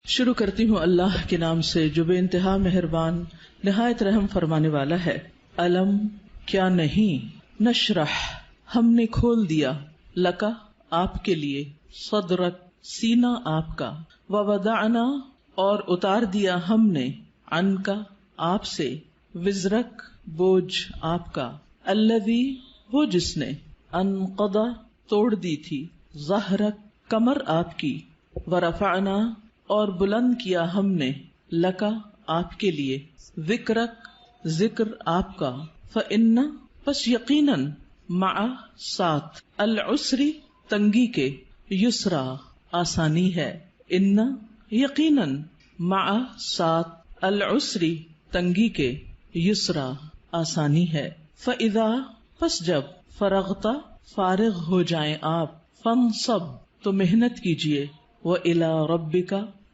شروع کرتی ہوں اللہ کے نام سے جو بے انتہا مہربان نہایت رحم فرمانے والا ہے۔ علم کیا نہیں، نشرح ہم نے کھول دیا، لکا آپ کے لیے، صدرک سینہ آپ کا، ووضعنا اور اتار دیا ہم نے، عنکا آپ سے، وزرک بوجھ آپ کا، الذی وہ جس نے، انقض توڑ دی تھی، ظہرک کمر آپ کی، ورفعنا اور بلند کیا ہم نے، لکا آپ کے لیے، ذکرک ذکر آپ کا، فإن پس یقیناً، مع ساتھ، العسری تنگی کے، یسرا آسانی ہے، ان یقیناً، مع ساتھ، العسری تنگی کے، یسرا آسانی ہے، فإذا پس جب، فرغتا فارغ ہو جائیں آپ، فانصب تو محنت کیجئے، وإلی ربک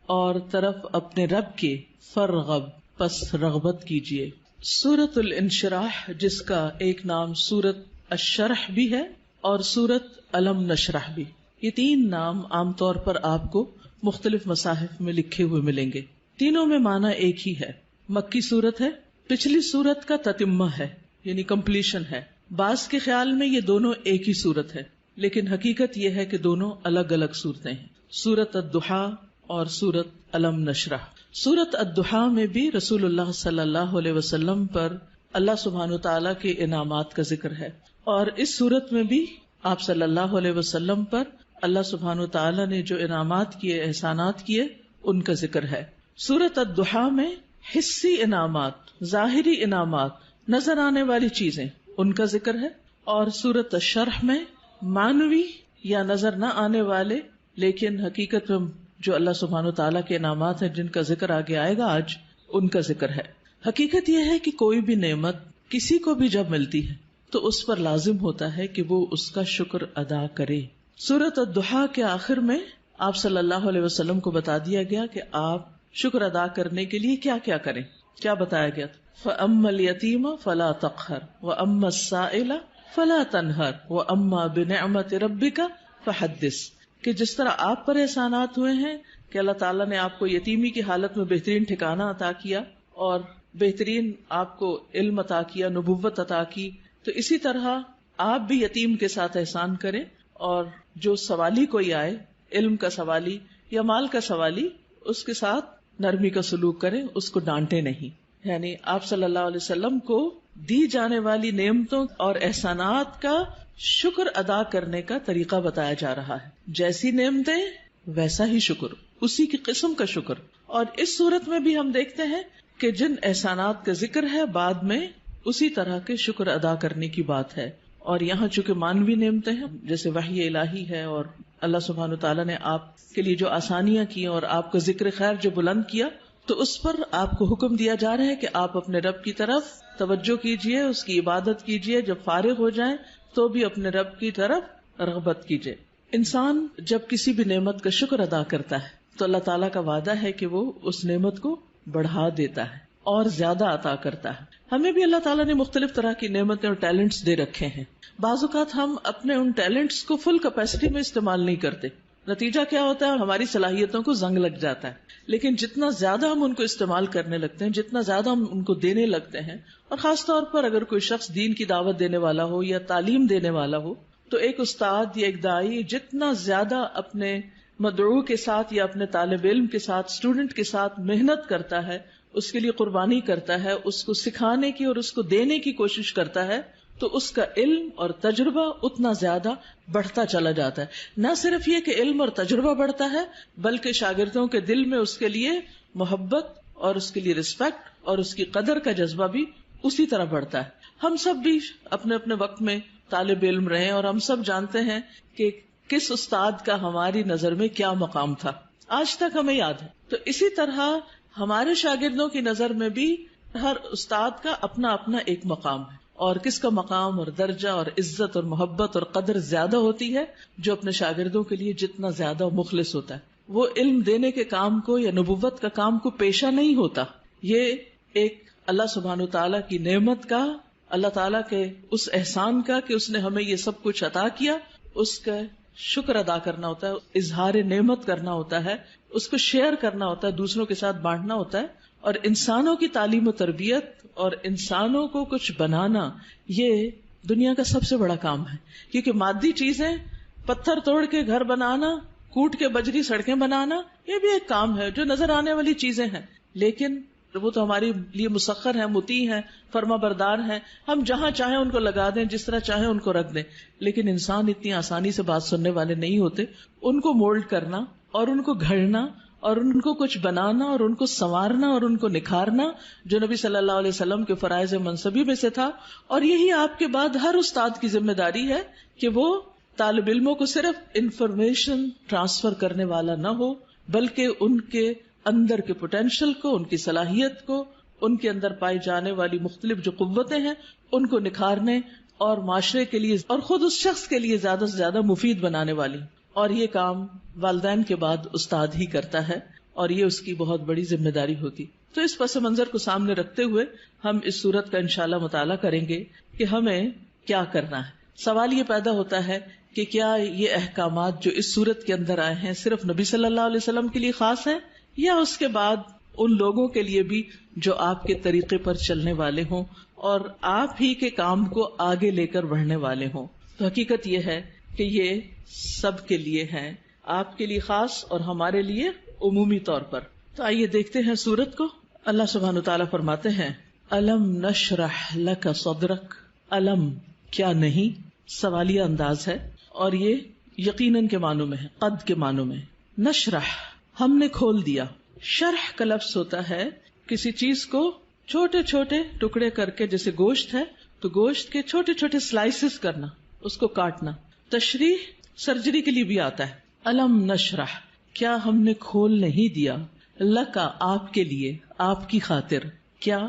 اور طرف اپنے رب کے، فرغب پس رغبت کیجئے۔ سورۃ الانشراح، جس کا ایک نام سورۃ الشرح بھی ہے اور سورۃ الم نشرح بھی، یہ تین نام عام طور پر آپ کو مختلف مصاحف میں لکھے ہوئے ملیں گے۔ تینوں میں معنی ایک ہی ہے، مکی سورت ہے، پچھلی سورت کا تتمہ ہے یعنی کمپلیشن ہے۔ بعض کے خیال میں یہ دونوں ایک ہی سورت ہے، لیکن حقیقت یہ ہے کہ دونوں الگ الگ صورتیں ہیں، سورۃ الضحیٰ اور سورۃ الم نشرح۔ سورۃ الضحیٰ میں بھی رسول اللہ صلی اللہ علیہ وسلم پر اللہ سبحانہ تعالیٰ کے انعامات کا ذکر ہے، اور اس سورت میں بھی آپ صلی اللہ علیہ وسلم پر اللہ سبحانہ تعالیٰ نے جو انعامات کیے، احسانات کیے، ان کا ذکر ہے۔ سورۃ الضحیٰ میں حسی انعامات، ظاہری انعامات، نظر آنے والی چیزیں، ان کا ذکر ہے، اور سورۃ الشرح میں معنوی یا نظر نہ آنے والے لیکن حقیقت میں جو اللہ سبحانہ تعالیٰ کے انعامات ہیں، جن کا ذکر آگے آئے گا آج، ان کا ذکر ہے۔ حقیقت یہ ہے کہ کوئی بھی نعمت کسی کو بھی جب ملتی ہے تو اس پر لازم ہوتا ہے کہ وہ اس کا شکر ادا کرے۔ سورۃ الضحیٰ کے آخر میں آپ صلی اللہ علیہ وسلم کو بتا دیا گیا کہ آپ شکر ادا کرنے کے لیے کیا کیا کریں۔ کیا بتایا گیا؟ فَأَمَّا الْيَتِيمَ فَلَا تَقْهَرْ وَأَمَّا السَّائِلَ فَلَا تَنْهَرْ وَأَمَّا بِنِعْمَةِ رَبِّكَ فَحَدِّثْ، کہ جس طرح آپ پر احسانات ہوئے ہیں کہ اللہ تعالیٰ نے آپ کو یتیمی کی حالت میں بہترین ٹھکانہ عطا کیا اور بہترین آپ کو علم عطا کیا، نبوت عطا کی، تو اسی طرح آپ بھی یتیم کے ساتھ احسان کریں، اور جو سوالی کوئی آئے، علم کا سوالی یا مال کا سوالی، اس کے ساتھ نرمی کا سلوک کریں، اس کو ڈانٹے نہیں۔ یعنی آپ صلی اللہ علیہ وسلم کو دی جانے والی نعمتوں اور احسانات کا شکر ادا کرنے کا طریقہ بتایا جا رہا ہے، جیسی نعمتیں ویسا ہی شکر، اسی کی قسم کا شکر۔ اور اس صورت میں بھی ہم دیکھتے ہیں کہ جن احسانات کا ذکر ہے، بعد میں اسی طرح کے شکر ادا کرنے کی بات ہے۔ اور یہاں چونکہ مانوی نعمتیں ہیں، جیسے وحی الہی ہے، اور اللہ سبحانہ تعالیٰ نے آپ کے لیے جو آسانیاں کی اور آپ کا ذکر خیر جو بلند کیا، تو اس پر آپ کو حکم دیا جا رہا ہے کہ آپ اپنے رب کی طرف توجہ کیجئے، اس کی عبادت کیجئے، جب فارغ ہو جائیں تو بھی اپنے رب کی طرف رغبت کیجئے۔ انسان جب کسی بھی نعمت کا شکر ادا کرتا ہے تو اللہ تعالیٰ کا وعدہ ہے کہ وہ اس نعمت کو بڑھا دیتا ہے اور زیادہ عطا کرتا ہے۔ ہمیں بھی اللہ تعالیٰ نے مختلف طرح کی نعمتیں اور ٹیلنٹس دے رکھے ہیں۔ بعض اوقات ہم اپنے ان ٹیلنٹس کو فل کیپیسٹی میں استعمال نہیں کرتے، نتیجہ کیا ہوتا ہے؟ ہماری صلاحیتوں کو زنگ لگ جاتا ہے۔ لیکن جتنا زیادہ ہم ان کو استعمال کرنے لگتے ہیں، جتنا زیادہ ہم ان کو دینے لگتے ہیں، اور خاص طور پر اگر کوئی شخص دین کی دعوت دینے والا ہو یا تعلیم دینے والا ہو، تو ایک استاد یا ایک داعی جتنا زیادہ اپنے مدعو کے ساتھ یا اپنے طالب علم کے ساتھ، اسٹوڈنٹ کے ساتھ محنت کرتا ہے، اس کے لیے قربانی کرتا ہے، اس کو سکھانے کی اور اس کو دینے کی کوشش کرتا ہے، تو اس کا علم اور تجربہ اتنا زیادہ بڑھتا چلا جاتا ہے۔ نہ صرف یہ کہ علم اور تجربہ بڑھتا ہے، بلکہ شاگردوں کے دل میں اس کے لیے محبت اور اس کے لیے رسپیکٹ اور اس کی قدر کا جذبہ بھی اسی طرح بڑھتا ہے۔ ہم سب بھی اپنے اپنے وقت میں طالب علم رہے، اور ہم سب جانتے ہیں کہ کس استاد کا ہماری نظر میں کیا مقام تھا، آج تک ہمیں یاد ہے۔ تو اسی طرح ہمارے شاگردوں کی نظر میں بھی ہر استاد کا اپنا اپنا ایک مقام ہے، اور کس کا مقام اور درجہ اور عزت اور محبت اور قدر زیادہ ہوتی ہے؟ جو اپنے شاگردوں کے لیے جتنا زیادہ مخلص ہوتا ہے۔ وہ علم دینے کے کام کو یا نبوت کا کام کو پیشہ نہیں ہوتا، یہ ایک اللہ سبحانہ تعالیٰ کی نعمت کا، اللہ تعالیٰ کے اس احسان کا کہ اس نے ہمیں یہ سب کچھ عطا کیا، اس کا شکر ادا کرنا ہوتا ہے، اظہار نعمت کرنا ہوتا ہے، اس کو شیئر کرنا ہوتا ہے، دوسروں کے ساتھ بانٹنا ہوتا ہے. اور انسانوں کی تعلیم و تربیت اور انسانوں کو کچھ بنانا، یہ دنیا کا سب سے بڑا کام ہے. کیونکہ مادی چیزیں، پتھر توڑ کے گھر بنانا، کوٹ کے بجری سڑکیں بنانا، یہ بھی ایک کام ہے جو نظر آنے والی چیزیں ہیں، لیکن وہ تو ہمارے لیے مسخر ہیں، مطیع ہیں، فرما بردار ہیں. ہم جہاں چاہیں ان کو لگا دیں، جس طرح چاہیں ان کو رکھ دیں. لیکن انسان اتنی آسانی سے بات سننے والے نہیں ہوتے. ان کو مولڈ کرنا اور ان کو گھڑنا اور ان کو کچھ بنانا اور ان کو سنوارنا اور ان کو نکھارنا، جو نبی صلی اللہ علیہ وسلم کے فرائض منصبی میں سے تھا. اور یہی آپ کے بعد ہر استاد کی ذمہ داری ہے کہ وہ طالب علموں کو صرف انفارمیشن ٹرانسفر کرنے والا نہ ہو، بلکہ ان کے اندر کے پوٹینشل کو، ان کی صلاحیت کو، ان کے اندر پائی جانے والی مختلف جو قوتیں ہیں ان کو نکھارنے اور معاشرے کے لیے اور خود اس شخص کے لیے زیادہ سے زیادہ مفید بنانے والی. اور یہ کام والدین کے بعد استاد ہی کرتا ہے، اور یہ اس کی بہت بڑی ذمہ داری ہوتی. تو اس پس منظر کو سامنے رکھتے ہوئے ہم اس سورت کا انشاءاللہ مطالعہ کریں گے کہ ہمیں کیا کرنا ہے. سوال یہ پیدا ہوتا ہے کہ کیا یہ احکامات جو اس سورت کے اندر آئے ہیں صرف نبی صلی اللہ علیہ وسلم کے لیے خاص ہیں، یا اس کے بعد ان لوگوں کے لیے بھی جو آپ کے طریقے پر چلنے والے ہوں اور آپ ہی کے کام کو آگے لے کر بڑھنے والے ہوں. تو حقیقت یہ ہے کہ یہ سب کے لیے ہیں، آپ کے لیے خاص اور ہمارے لیے عمومی طور پر. تو آئیے دیکھتے ہیں سورت کو. اللہ سبحانہ وتعالیٰ فرماتے ہیں الم نشرح لک صدرک. الم کیا نہیں، سوالیہ انداز ہے اور یہ یقیناً کے معنوں میں ہے، قد کے معنوں میں. نشرح ہم نے کھول دیا. شرح کا لفظ ہوتا ہے کسی چیز کو چھوٹے چھوٹے ٹکڑے کر کے، جیسے گوشت ہے تو گوشت کے چھوٹے چھوٹے سلائسز کرنا، اس کو کاٹنا. تشریح سرجری کے لیے بھی آتا ہے. الم نشرح کیا ہم نے کھول نہیں دیا، لکا آپ کے لیے، آپ کی خاطر، کیا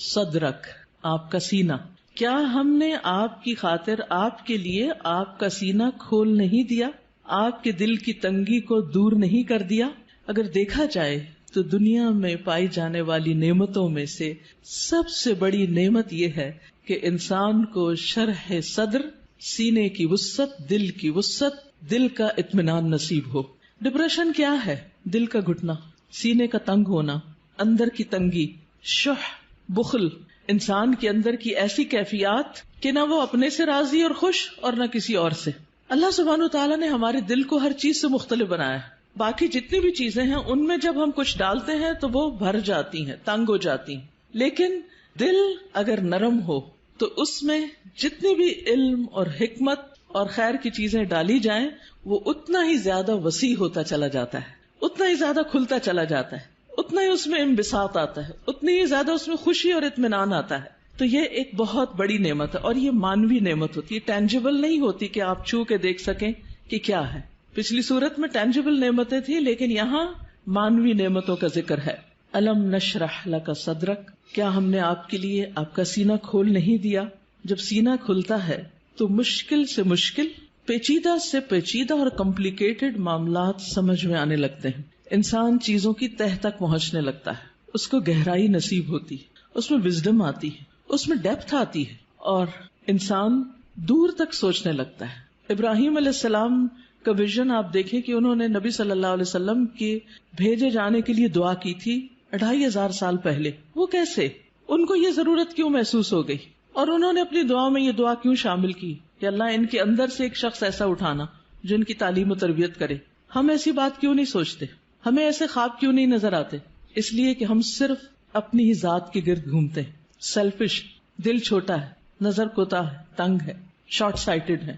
صدرک آپ کا سینہ. کیا ہم نے آپ کی خاطر، آپ کے لیے آپ کا سینہ کھول نہیں دیا، آپ کے دل کی تنگی کو دور نہیں کر دیا. اگر دیکھا جائے تو دنیا میں پائی جانے والی نعمتوں میں سے سب سے بڑی نعمت یہ ہے کہ انسان کو شرح صدر، سینے کی وسعت، دل کی وسعت، دل کا اطمینان نصیب ہو. ڈپریشن کیا ہے؟ دل کا گھٹنا، سینے کا تنگ ہونا، اندر کی تنگی، شح، بخل، انسان کے اندر کی ایسی کیفیات کہ نہ وہ اپنے سے راضی اور خوش اور نہ کسی اور سے. اللہ سبحانہ وتعالیٰ نے ہمارے دل کو ہر چیز سے مختلف بنایا ہے. باقی جتنی بھی چیزیں ہیں ان میں جب ہم کچھ ڈالتے ہیں تو وہ بھر جاتی ہیں، تنگ ہو جاتی ہیں. لیکن دل اگر نرم ہو تو اس میں جتنی بھی علم اور حکمت اور خیر کی چیزیں ڈالی جائیں وہ اتنا ہی زیادہ وسیع ہوتا چلا جاتا ہے، اتنا ہی زیادہ کھلتا چلا جاتا ہے، اتنا ہی اس میں انبساط آتا ہے، اتنی ہی زیادہ اس میں خوشی اور اطمینان آتا ہے. تو یہ ایک بہت بڑی نعمت ہے، اور یہ مانوی نعمت ہوتی ہے، ٹینجیبل نہیں ہوتی کہ آپ چھو کے دیکھ سکیں کہ کیا ہے. پچھلی صورت میں ٹینجیبل نعمتیں تھیں، لیکن یہاں مانوی نعمتوں کا ذکر ہے. الم نشرح لک صدرک کیا ہم نے آپ کے لیے آپ کا سینہ کھول نہیں دیا. جب سینہ کھلتا ہے تو مشکل سے مشکل، پیچیدہ سے پیچیدہ اور کمپلیکیٹڈ معاملات سمجھ میں آنے لگتے ہیں. انسان چیزوں کی تہ تک پہنچنے لگتا ہے، اس کو گہرائی نصیب ہوتی، اس میں وزڈم آتی ہے، اس میں ڈیپتھ آتی ہے، اور انسان دور تک سوچنے لگتا ہے. ابراہیم علیہ السلام کا ویژن آپ دیکھیں کہ انہوں نے نبی صلی اللہ علیہ وسلم کے بھیجے جانے کے لیے دعا کی تھی 2500 سال پہلے. وہ کیسے؟ ان کو یہ ضرورت کیوں محسوس ہو گئی، اور انہوں نے اپنی دعا میں یہ دعا کیوں شامل کی کہ اللہ ان کے اندر سے ایک شخص ایسا اٹھانا جو ان کی تعلیم و تربیت کرے. ہم ایسی بات کیوں نہیں سوچتے؟ ہمیں ایسے خواب کیوں نہیں نظر آتے؟ اس لیے کہ ہم صرف اپنی ہی ذات کے گرد گھومتے ہیں. سیلفش، دل چھوٹا ہے، نظر کوتا ہے، تنگ ہے، شارٹ سائٹڈ ہے،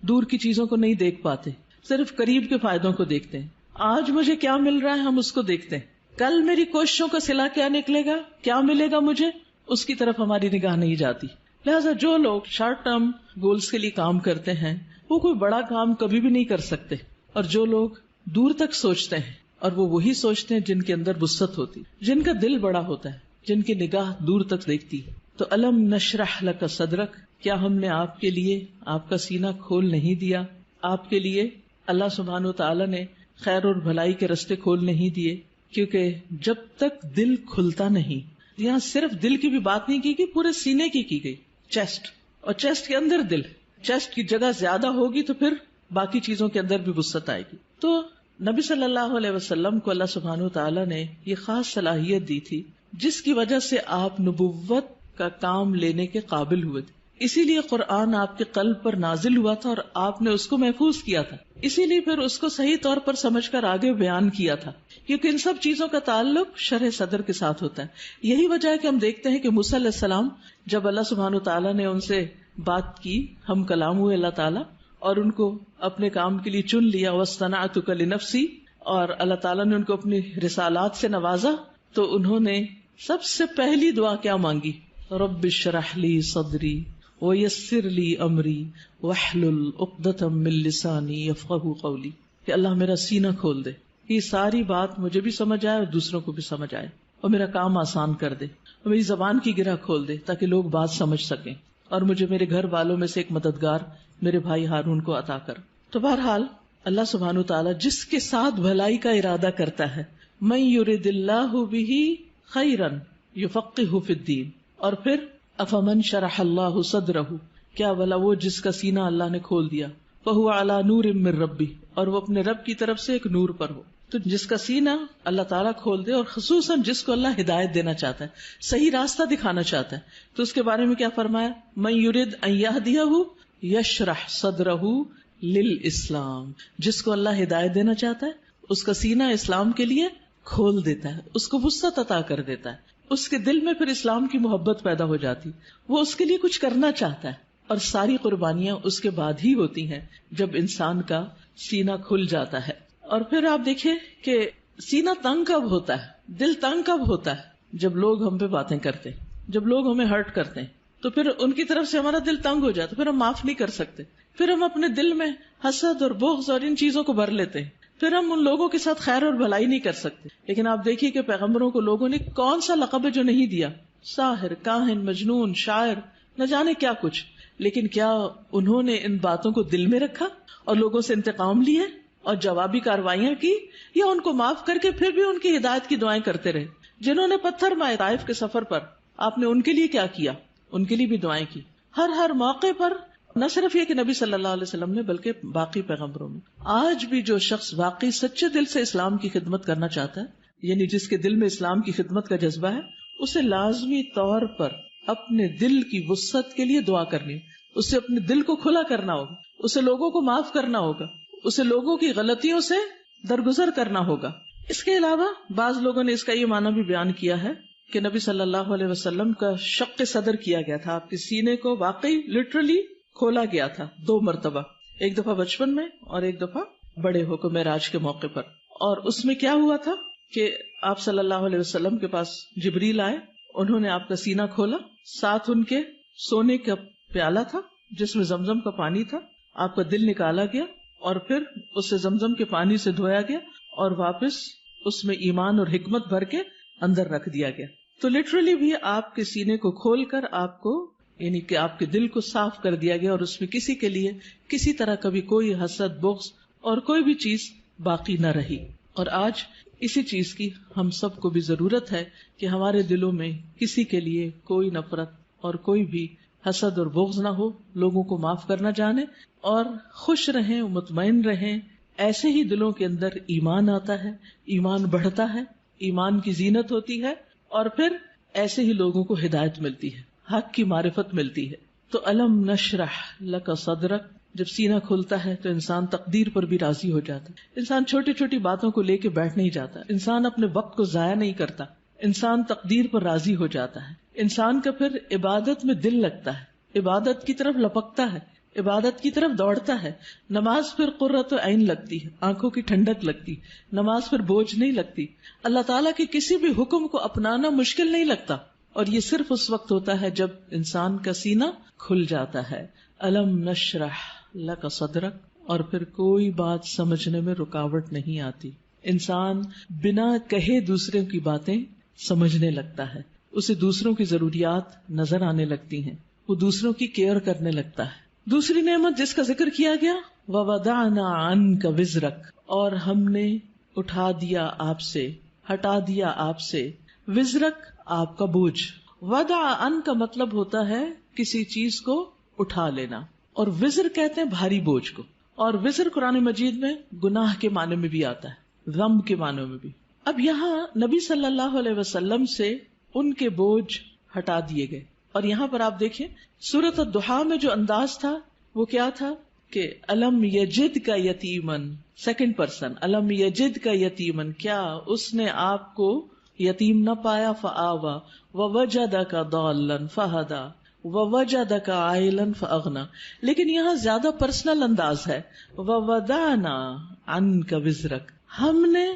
دور کی چیزوں کو نہیں دیکھ پاتے، صرف قریب کے فائدوں کو دیکھتے ہیں. آج مجھے کیا مل رہا ہے ہم اس کو دیکھتے ہیں، کل میری کوششوں کا صلہ کیا نکلے گا، کیا ملے گا مجھے، اس کی طرف ہماری نگاہ نہیں جاتی. لہٰذا جو لوگ شارٹ ٹرم گولز کے لیے کام کرتے ہیں وہ کوئی بڑا کام کبھی بھی نہیں کر سکتے، اور جو لوگ دور تک سوچتے ہیں، اور وہ وہی سوچتے ہیں جن کے اندر وسعت ہوتی، جن کا دل بڑا ہوتا ہے، جن کی نگاہ دور تک دیکھتی ہے. تو الم نشرح لک صدرک کیا ہم نے آپ کے لیے آپ کا سینہ کھول نہیں دیا. آپ کے لیے اللہ سبحانہ و تعالیٰ نے خیر اور بھلائی کے رستے کھول نہیں دیے، کیونکہ جب تک دل کھلتا نہیں، یہاں صرف دل کی بھی بات نہیں کی گئی، پورے سینے کی گئی، چیسٹ، اور چیسٹ کے اندر دل. چیسٹ کی جگہ زیادہ ہوگی تو پھر باقی چیزوں کے اندر بھی وسعت آئے گی. تو نبی صلی اللہ علیہ وسلم کو اللہ سبحانہ وتعالی نے یہ خاص صلاحیت دی تھی جس کی وجہ سے آپ نبوت کا کام لینے کے قابل ہوئے تھے. اسی لیے قرآن آپ کے قلب پر نازل ہوا تھا اور آپ نے اس کو محفوظ کیا تھا. اسی لیے پھر اس کو صحیح طور پر سمجھ کر آگے بیان کیا تھا، کیونکہ ان سب چیزوں کا تعلق شرح صدر کے ساتھ ہوتا ہے. یہی وجہ ہے کہ ہم دیکھتے ہیں کہ موسیٰ علیہ السلام جب اللہ سبحانہ تعالیٰ نے ان سے بات کی، ہم کلام ہوئے اللہ تعالیٰ، اور ان کو اپنے کام کے لیے چن لیا، وَاصْطَنَعْتُكَ لِنَفْسِي، اور اللہ تعالیٰ نے ان کو اپنی رسالات سے نوازا، تو انہوں نے سب سے پہلی دعا کیا مانگی؟ رب اشرح لی صدری ویسر لی امری واحلل عقدۃ من لسانی یفقہوا قولی، کہ اللہ میرا سینہ کھول دے، یہ ساری بات مجھے بھی سمجھ آئے اور دوسروں کو بھی سمجھ آئے، اور میرا کام آسان کر دے، اور میری زبان کی گرہ کھول دے تاکہ لوگ بات سمجھ سکیں، اور مجھے میرے گھر والوں میں سے ایک مددگار میرے بھائی ہارون کو عطا کر. تو بہرحال اللہ سبحانہ تعالیٰ جس کے ساتھ بھلائی کا ارادہ کرتا ہے، من یرد اللہ بہ خیرا یفقہہ فی الدین، اور پھر افمن شرح اللہ صدرہ، کیا بھلا وہ جس کا سینہ اللہ نے کھول دیا، فہو علی نور من ربہ، اور وہ اپنے رب کی طرف سے ایک نور پر ہو. تو جس کا سینہ اللہ تعالیٰ کھول دے، اور خصوصاً جس کو اللہ ہدایت دینا چاہتا ہے، صحیح راستہ دکھانا چاہتا ہے، تو اس کے بارے میں کیا فرمایا؟ من یرد ان یہدیہ یشرح صدرہ للاسلام، جس کو اللہ ہدایت دینا چاہتا ہے اس کا سینہ اسلام کے لیے کھول دیتا ہے، اس کو وسعت عطا کر دیتا ہے، اس کے دل میں پھر اسلام کی محبت پیدا ہو جاتی، وہ اس کے لیے کچھ کرنا چاہتا ہے. اور ساری قربانیاں اس کے بعد ہی ہوتی ہیں جب انسان کا سینہ کھل جاتا ہے. اور پھر آپ دیکھیں کہ سینہ تنگ کب ہوتا ہے، دل تنگ کب ہوتا ہے؟ جب لوگ ہم پہ باتیں کرتے، جب لوگ ہمیں ہرٹ کرتے ہیں، تو پھر ان کی طرف سے ہمارا دل تنگ ہو جاتا، پھر ہم معاف نہیں کر سکتے، پھر ہم اپنے دل میں حسد اور بغض اور ان چیزوں کو بھر لیتے ہیں، پھر ہم ان لوگوں کے ساتھ خیر اور بھلائی نہیں کر سکتے. لیکن آپ دیکھیے کہ پیغمبروں کو لوگوں نے کون سا لقب ہے جو نہیں دیا، ساحر، کاہن، مجنون، شاعر، نہ جانے کیا کچھ. لیکن کیا انہوں نے ان باتوں کو دل میں رکھا اور لوگوں سے انتقام لیے اور جوابی کارروائیاں کی، یا ان کو معاف کر کے پھر بھی ان کی ہدایت کی دعائیں کرتے رہے؟ جنہوں نے پتھر مارے طائف کے سفر پر، آپ نے ان کے لیے کیا کیا؟ ان کے لیے بھی دعائیں کی. ہر موقع پر، نہ صرف یہ کہ نبی صلی اللہ علیہ وسلم نے، بلکہ باقی پیغمبروں میں. آج بھی جو شخص واقعی سچے دل سے اسلام کی خدمت کرنا چاہتا ہے، یعنی جس کے دل میں اسلام کی خدمت کا جذبہ ہے، اسے لازمی طور پر اپنے دل کی وسعت کے لیے دعا کرنی، اسے اپنے دل کو کھلا کرنا ہوگا، اسے لوگوں کو معاف کرنا ہوگا، اسے لوگوں کی غلطیوں سے درگزر کرنا ہوگا. اس کے علاوہ بعض لوگوں نے اس کا یہ معنی بھی بیان کیا ہے کہ نبی صلی اللہ علیہ وسلم کا شق صدر کیا گیا تھا، آپ کے سینے کو واقعی لٹرلی کھولا گیا تھا 2 مرتبہ، ایک دفعہ بچپن میں اور ایک دفعہ بڑے ہو کر معراج کے موقع پر. اور اس میں کیا ہوا تھا کہ آپ صلی اللہ علیہ وسلم کے پاس جبریل آئے، انہوں نے آپ کا سینہ کھولا، ساتھ ان کے سونے کا پیالہ تھا جس میں زمزم کا پانی تھا، آپ کا دل نکالا گیا اور پھر اسے زمزم کے پانی سے دھویا گیا اور واپس اس میں ایمان اور حکمت بھر کے اندر رکھ دیا گیا. تو لٹرلی بھی آپ کے سینے کو کھول کر آپ کو، یعنی کہ آپ کے دل کو صاف کر دیا گیا، اور اس میں کسی کے لیے کسی طرح کبھی کوئی حسد، بغض اور کوئی بھی چیز باقی نہ رہی. اور آج اسی چیز کی ہم سب کو بھی ضرورت ہے کہ ہمارے دلوں میں کسی کے لیے کوئی نفرت اور کوئی بھی حسد اور بغض نہ ہو، لوگوں کو معاف کرنا جانے اور خوش رہیں، مطمئن رہیں. ایسے ہی دلوں کے اندر ایمان آتا ہے، ایمان بڑھتا ہے، ایمان کی زینت ہوتی ہے، اور پھر ایسے ہی لوگوں کو ہدایت ملتی ہے، حق کی معرفت ملتی ہے. تو الم نشرح لک صدرک، جب سینہ کھلتا ہے تو انسان تقدیر پر بھی راضی ہو جاتا ہے. انسان چھوٹی چھوٹی باتوں کو لے کے بیٹھ نہیں جاتا، انسان اپنے وقت کو ضائع نہیں کرتا، انسان تقدیر پر راضی ہو جاتا ہے. انسان کا پھر عبادت میں دل لگتا ہے، عبادت کی طرف لپکتا ہے، عبادت کی طرف دوڑتا ہے. نماز پھر قرۃ عین لگتی ہے، آنکھوں کی ٹھنڈک لگتی، نماز پھر بوجھ نہیں لگتی. اللہ تعالیٰ کے کسی بھی حکم کو اپنانا مشکل نہیں لگتا، اور یہ صرف اس وقت ہوتا ہے جب انسان کا سینہ کھل جاتا ہے. الم نشرح لک صدرک، اور پھر کوئی بات سمجھنے میں رکاوٹ نہیں آتی. انسان بنا کہے دوسروں کی باتیں سمجھنے لگتا ہے، اسے دوسروں کی ضروریات نظر آنے لگتی ہیں، وہ دوسروں کی کیئر کرنے لگتا ہے. دوسری نعمت جس کا ذکر کیا گیا، وَوَضَعْنَا عَنْكَ وِزْرَكَ، اور ہم نے اٹھا دیا آپ سے، ہٹا دیا آپ سے، وزرک آپ کا بوجھ. وضع عن کا مطلب ہوتا ہے کسی چیز کو اٹھا لینا، اور وزر کہتے ہیں بھاری بوجھ کو. اور وزر قرآن مجید میں گناہ کے معنی میں بھی آتا ہے، ذنب کے معنی میں بھی. اب یہاں نبی صلی اللہ علیہ وسلم سے ان کے بوجھ ہٹا دیے گئے. اور یہاں پر آپ دیکھیں سورۃ الضحیٰ میں جو انداز تھا وہ کیا تھا کہ الم یجد کا یتیمن، سیکنڈ پرسن، الم یجد کا یتیمن، کیا اس نے آپ کو یتیم نہ پایا، فآوا ووجدک ضالا فہدی ووجدک عائلا فاغنی. لیکن یہاں زیادہ پرسنل انداز ہے، ووضعنا عنک وزرک، ہم نے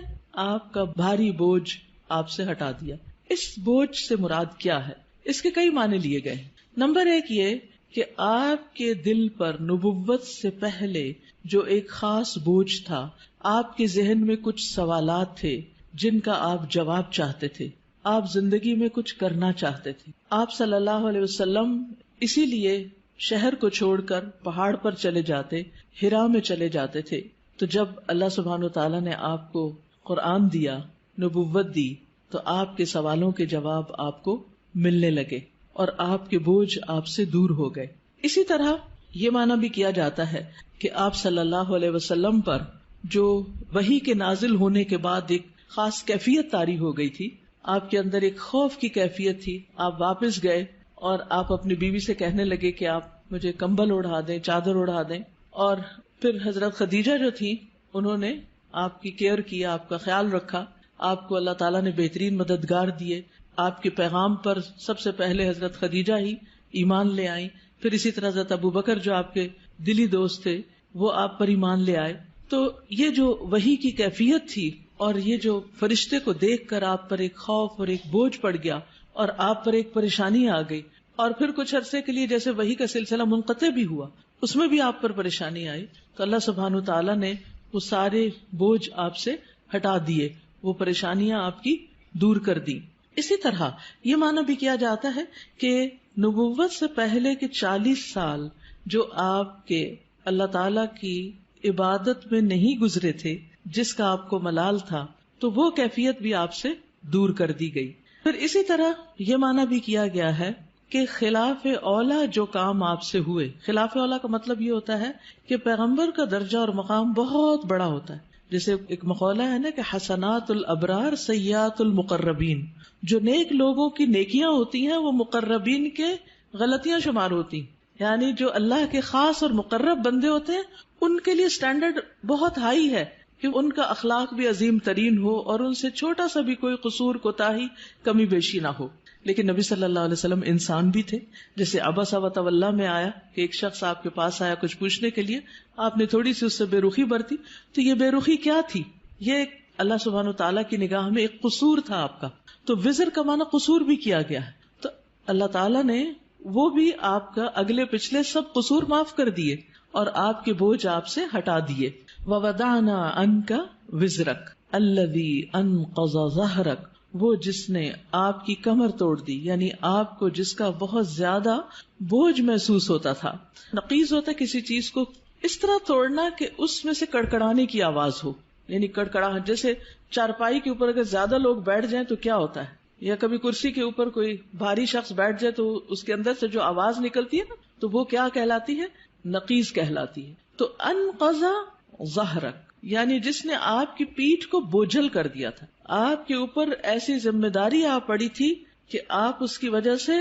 آپ کا بھاری بوجھ آپ سے ہٹا دیا. اس بوجھ سے مراد کیا ہے؟ اس کے کئی معنی لیے گئے ہیں. نمبر ایک یہ کہ آپ کے دل پر نبوت سے پہلے جو ایک خاص بوجھ تھا، آپ کے ذہن میں کچھ سوالات تھے جن کا آپ جواب چاہتے تھے، آپ زندگی میں کچھ کرنا چاہتے تھے. آپ صلی اللہ علیہ وسلم اسی لیے شہر کو چھوڑ کر پہاڑ پر چلے جاتے، ہرا میں چلے جاتے تھے. تو جب اللہ سبحانہ وتعالیٰ نے آپ کو قرآن دیا، نبوت دی، تو آپ کے سوالوں کے جواب آپ کو ملنے لگے اور آپ کے بوجھ آپ سے دور ہو گئے. اسی طرح یہ معنی بھی کیا جاتا ہے کہ آپ صلی اللہ علیہ وسلم پر جو وحی کے نازل ہونے کے بعد ایک خاص کیفیت طاری ہو گئی تھی، آپ کے اندر ایک خوف کی کیفیت تھی. آپ واپس گئے اور آپ اپنی بیوی سے کہنے لگے کہ آپ مجھے کمبل اڑا دیں، چادر اڑا دیں. اور پھر حضرت خدیجہ جو تھی انہوں نے آپ کی کیئر کیا، آپ کا خیال رکھا. آپ کو اللہ تعالیٰ نے بہترین مددگار دیے. آپ کے پیغام پر سب سے پہلے حضرت خدیجہ ہی ایمان لے آئیں. پھر اسی طرح حضرت ابو بکر جو آپ کے دلی دوست تھے وہ آپ پر ایمان لے آئے. تو یہ جو وحی کی کیفیت تھی اور یہ جو فرشتے کو دیکھ کر آپ پر ایک خوف اور ایک بوجھ پڑ گیا اور آپ پر ایک پریشانی آ گئی، اور پھر کچھ عرصے کے لیے جیسے وحی کا سلسلہ منقطع بھی ہوا، اس میں بھی آپ پر پریشانی آئی. تو اللہ سبحانہ تعالیٰ نے وہ سارے بوجھ آپ سے ہٹا دیے، وہ پریشانیاں آپ کی دور کر دی. اسی طرح یہ معنی بھی کیا جاتا ہے کہ نبوت سے پہلے کے 40 سال جو آپ کے اللہ تعالیٰ کی عبادت میں نہیں گزرے تھے، جس کا آپ کو ملال تھا، تو وہ کیفیت بھی آپ سے دور کر دی گئی. پھر اسی طرح یہ معنی بھی کیا گیا ہے کہ خلاف اولا جو کام آپ سے ہوئے، خلاف اولا کا مطلب یہ ہوتا ہے کہ پیغمبر کا درجہ اور مقام بہت بڑا ہوتا ہے. جیسے ایک مقولہ ہے نا کہ حسنات الابرار سیئات المقربین، جو نیک لوگوں کی نیکیاں ہوتی ہیں وہ مقربین کے غلطیاں شمار ہوتی ہیں. یعنی جو اللہ کے خاص اور مقرب بندے ہوتے ہیں ان کے لیے سٹینڈرڈ بہت ہائی ہے کہ ان کا اخلاق بھی عظیم ترین ہو اور ان سے چھوٹا سا بھی کوئی قصور، کوتاہی، کمی بیشی نہ ہو. لیکن نبی صلی اللہ علیہ وسلم انسان بھی تھے. جیسے عبس وتولی میں آیا کہ ایک شخص آپ کے پاس آیا کچھ پوچھنے کے لیے، آپ نے تھوڑی سی اس سے بے رخی برتی. تو یہ بے رخی کیا تھی؟ یہ اللہ سبحانہ تعالیٰ کی نگاہ میں ایک قصور تھا آپ کا. تو وزر کا معنی قصور بھی کیا گیا ہے. تو اللہ تعالیٰ نے وہ بھی آپ کا اگلے پچھلے سب قصور معاف کر دیے اور آپ کے بوجھ آپ سے ہٹا دیے. وَوَضَعْنَا عَنْكَ وِزْرَكَ الَّذِي أَنْقَضَ ظَهْرَكَ، وہ جس نے آپ کی کمر توڑ دی، یعنی آپ کو جس کا بہت زیادہ بوجھ محسوس ہوتا تھا. نقیض ہوتا ہے کسی چیز کو اس طرح توڑنا کہ اس میں سے کڑکڑانے کی آواز ہو، یعنی کڑکڑاہٹ. جیسے چارپائی کے اوپر اگر زیادہ لوگ بیٹھ جائیں تو کیا ہوتا ہے، یا کبھی کرسی کے اوپر کوئی بھاری شخص بیٹھ جائے تو اس کے اندر سے جو آواز نکلتی ہے نا، تو وہ کیا کہلاتی ہے؟ نقیض کہلاتی ہے. تو انقض ظہرک یعنی جس نے آپ کی پیٹھ کو بوجھل کر دیا تھا. آپ کے اوپر ایسی ذمہ داری آ پڑی تھی کہ آپ اس کی وجہ سے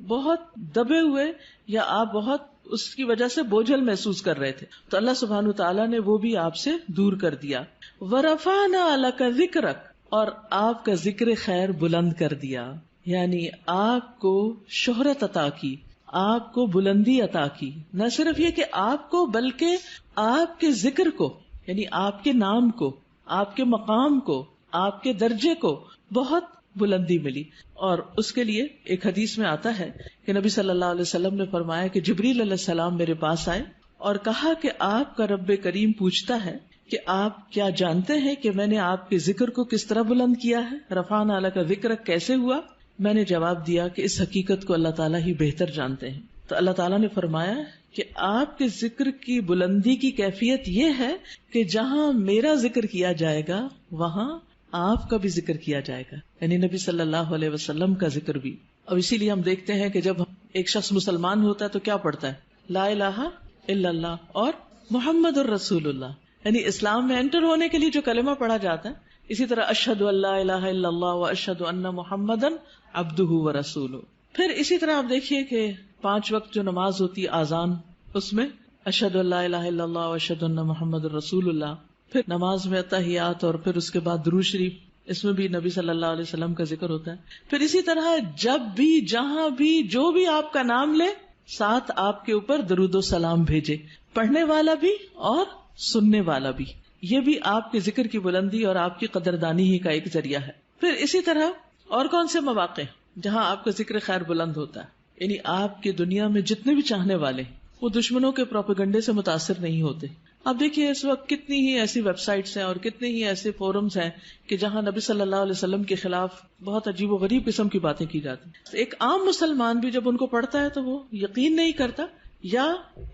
بہت دبے ہوئے یا آپ بہت اس کی وجہ سے بوجھل محسوس کر رہے تھے. تو اللہ سبحانہ تعالیٰ نے وہ بھی آپ سے دور کر دیا. وَرَفَعْنَا لَكَ ذِكْرَكَ، اور آپ کا ذکر خیر بلند کر دیا، یعنی آپ کو شہرت عطا کی، آپ کو بلندی عطا کی. نہ صرف یہ کہ آپ کو بلکہ آپ کے ذکر کو، یعنی آپ کے نام کو، آپ کے مقام کو، آپ کے درجے کو بہت بلندی ملی. اور اس کے لیے ایک حدیث میں آتا ہے کہ نبی صلی اللہ علیہ وسلم نے فرمایا کہ جبریل علیہ السلام میرے پاس آئے اور کہا کہ آپ کا رب کریم پوچھتا ہے کہ آپ کیا جانتے ہیں کہ میں نے آپ کے ذکر کو کس طرح بلند کیا ہے؟ رفعنا لک ذکرک کیسے ہوا؟ میں نے جواب دیا کہ اس حقیقت کو اللہ تعالیٰ ہی بہتر جانتے ہیں. تو اللہ تعالیٰ نے فرمایا کہ آپ کے ذکر کی بلندی کی کیفیت یہ ہے کہ جہاں میرا ذکر کیا جائے گا وہاں آپ کا بھی ذکر کیا جائے گا، یعنی نبی صلی اللہ علیہ وسلم کا ذکر بھی. اور اسی لیے ہم دیکھتے ہیں کہ جب ایک شخص مسلمان ہوتا ہے تو کیا پڑھتا ہے؟ لا الہ الا اللہ اور محمد الرسول اللہ، یعنی اسلام میں انٹر ہونے کے لیے جو کلمہ پڑھا جاتا ہے. اسی طرح اشہد ان لا الہ الا اللہ و اشہد ان محمدا عبدہ و رسولہ. پھر اسی طرح آپ دیکھیے کہ 5 وقت جو نماز ہوتی ہے آذان، اس میں اشہد ان لا الہ الا اللہ و اشہد ان محمد الرسول اللہ. پھر نماز میں تحیات اور پھر اس کے بعد درود شریف، اس میں بھی نبی صلی اللہ علیہ وسلم کا ذکر ہوتا ہے. پھر اسی طرح جب بھی جہاں بھی جو بھی آپ کا نام لے ساتھ آپ کے اوپر درود و سلام بھیجے، پڑھنے والا بھی اور سننے والا بھی. یہ بھی آپ کے ذکر کی بلندی اور آپ کی قدردانی ہی کا ایک ذریعہ ہے. پھر اسی طرح اور کون سے مواقع جہاں آپ کا ذکر خیر بلند ہوتا ہے؟ یعنی آپ کی دنیا میں جتنے بھی چاہنے والے وہ دشمنوں کے پروپیگنڈے سے متاثر نہیں ہوتے. اب دیکھیے اس وقت کتنی ہی ایسی ویب سائٹس ہیں اور کتنے ہی ایسے فورمز ہیں کہ جہاں نبی صلی اللہ علیہ وسلم کے خلاف بہت عجیب و غریب قسم کی باتیں کی جاتی ہیں. ایک عام مسلمان بھی جب ان کو پڑھتا ہے تو وہ یقین نہیں کرتا یا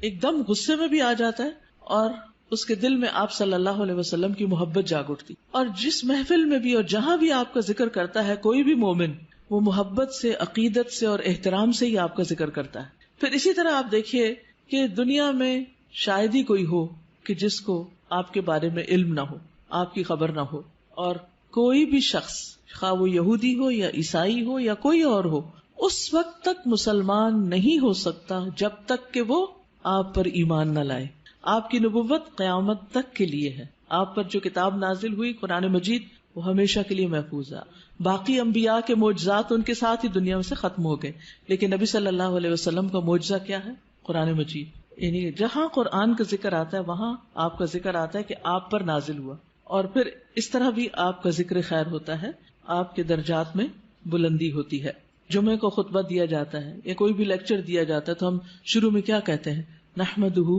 ایک دم غصے میں بھی آ جاتا ہے اور اس کے دل میں آپ صلی اللہ علیہ وسلم کی محبت جاگ اٹھتی. اور جس محفل میں بھی اور جہاں بھی آپ کا ذکر کرتا ہے کوئی بھی مومن، وہ محبت سے، عقیدت سے اور احترام سے ہی آپ کا ذکر کرتا ہے. پھر اسی طرح آپ دیکھیے کہ دنیا میں شاید ہی کوئی ہو کہ جس کو آپ کے بارے میں علم نہ ہو، آپ کی خبر نہ ہو. اور کوئی بھی شخص، خواہ وہ یہودی ہو یا عیسائی ہو یا کوئی اور ہو، اس وقت تک مسلمان نہیں ہو سکتا جب تک کہ وہ آپ پر ایمان نہ لائے. آپ کی نبوت قیامت تک کے لیے ہے. آپ پر جو کتاب نازل ہوئی قرآن مجید وہ ہمیشہ کے لیے محفوظ ہے. باقی انبیاء کے معجزات ان کے ساتھ ہی دنیا میں سے ختم ہو گئے، لیکن نبی صلی اللہ علیہ وسلم کا معجزہ کیا ہے؟ قرآن مجید. یعنی جہاں قرآن کا ذکر آتا ہے وہاں آپ کا ذکر آتا ہے کہ آپ پر نازل ہوا. اور پھر اس طرح بھی آپ کا ذکر خیر ہوتا ہے، آپ کے درجات میں بلندی ہوتی ہے. جمعے کو خطبہ دیا جاتا ہے یا کوئی بھی لیکچر دیا جاتا ہے تو ہم شروع میں کیا کہتے ہیں؟ نحمدہ